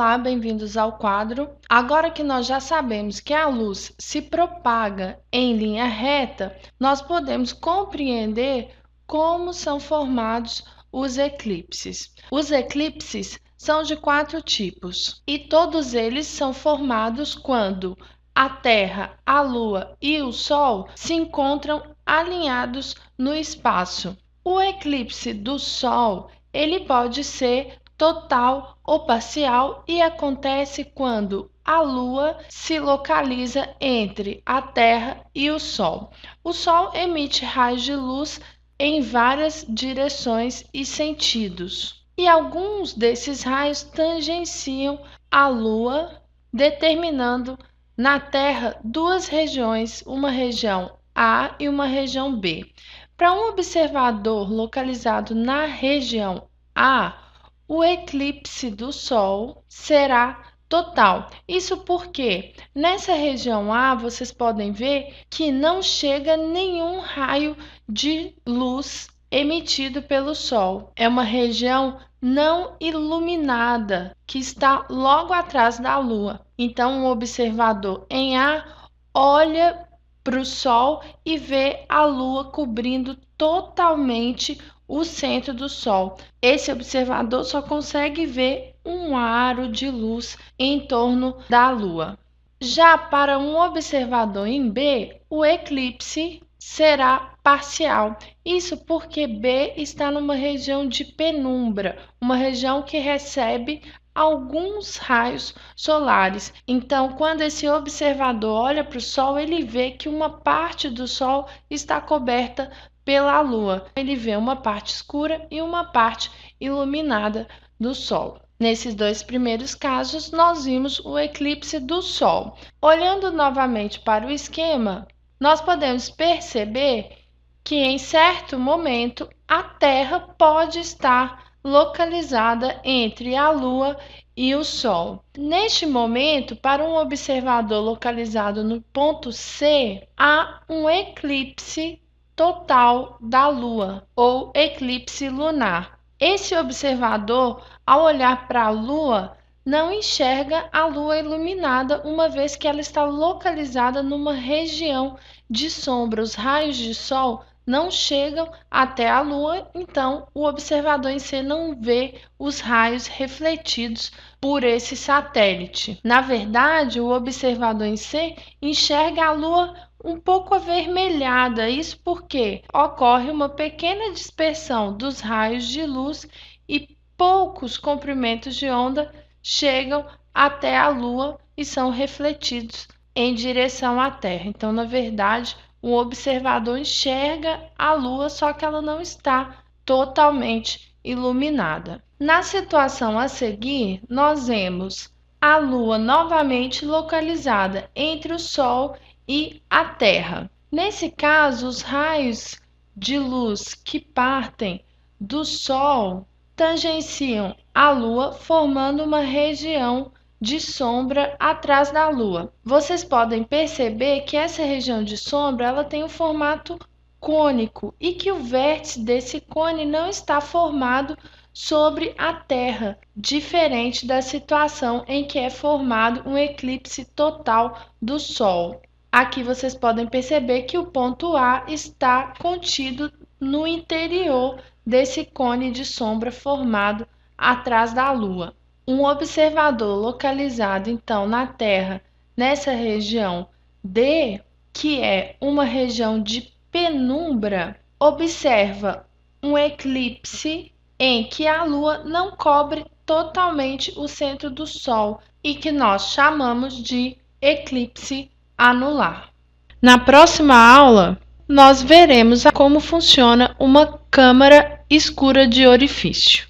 Olá, bem-vindos ao quadro. Agora que nós já sabemos que a luz se propaga em linha reta, nós podemos compreender como são formados os eclipses. Os eclipses são de 4 tipos e todos eles são formados quando a Terra, a Lua e o Sol se encontram alinhados no espaço. O eclipse do Sol, ele pode ser total ou parcial e acontece quando a Lua se localiza entre a Terra e o Sol. O Sol emite raios de luz em várias direções e sentidos, e alguns desses raios tangenciam a Lua, determinando na Terra duas regiões, uma região A e uma região B. Para um observador localizado na região A, o eclipse do Sol será total. Isso porque nessa região A vocês podem ver que não chega nenhum raio de luz emitido pelo Sol. É uma região não iluminada que está logo atrás da Lua. Então, um observador em A olha para o Sol e vê a Lua cobrindo totalmente o centro do Sol. Esse observador só consegue ver um aro de luz em torno da Lua. Já para um observador em B, o eclipse será parcial. Isso porque B está numa região de penumbra, uma região que recebe alguns raios solares. Então, quando esse observador olha para o Sol, ele vê que uma parte do Sol está coberta pela Lua. Ele vê uma parte escura e uma parte iluminada do Sol. Nesses dois primeiros casos, nós vimos o eclipse do Sol. Olhando novamente para o esquema, nós podemos perceber que em certo momento a Terra pode estar localizada entre a Lua e o Sol. Neste momento, para um observador localizado no ponto C, há um eclipse total da Lua, ou eclipse lunar. Esse observador, ao olhar para a Lua, não enxerga a Lua iluminada, uma vez que ela está localizada numa região de sombra. Os raios de Sol não chegam até a Lua, então o observador em si não vê os raios refletidos por esse satélite. Na verdade, o observador em si enxerga a Lua um pouco avermelhada, isso porque ocorre uma pequena dispersão dos raios de luz e poucos comprimentos de onda chegam até a Lua e são refletidos em direção à Terra. Então, na verdade, o observador enxerga a Lua, só que ela não está totalmente iluminada. Na situação a seguir, nós vemos a Lua novamente localizada entre o Sol e a Terra. Nesse caso, os raios de luz que partem do Sol tangenciam a Lua, formando uma região de sombra atrás da Lua. Vocês podem perceber que essa região de sombra ela tem um formato cônico e que o vértice desse cone não está formado sobre a Terra, diferente da situação em que é formado um eclipse total do Sol. Aqui vocês podem perceber que o ponto A está contido no interior desse cone de sombra formado atrás da Lua. Um observador localizado, então, na Terra, nessa região D, que é uma região de penumbra, observa um eclipse em que a Lua não cobre totalmente o centro do Sol e que nós chamamos de eclipse anular. Na próxima aula, nós veremos como funciona uma câmara escura de orifício.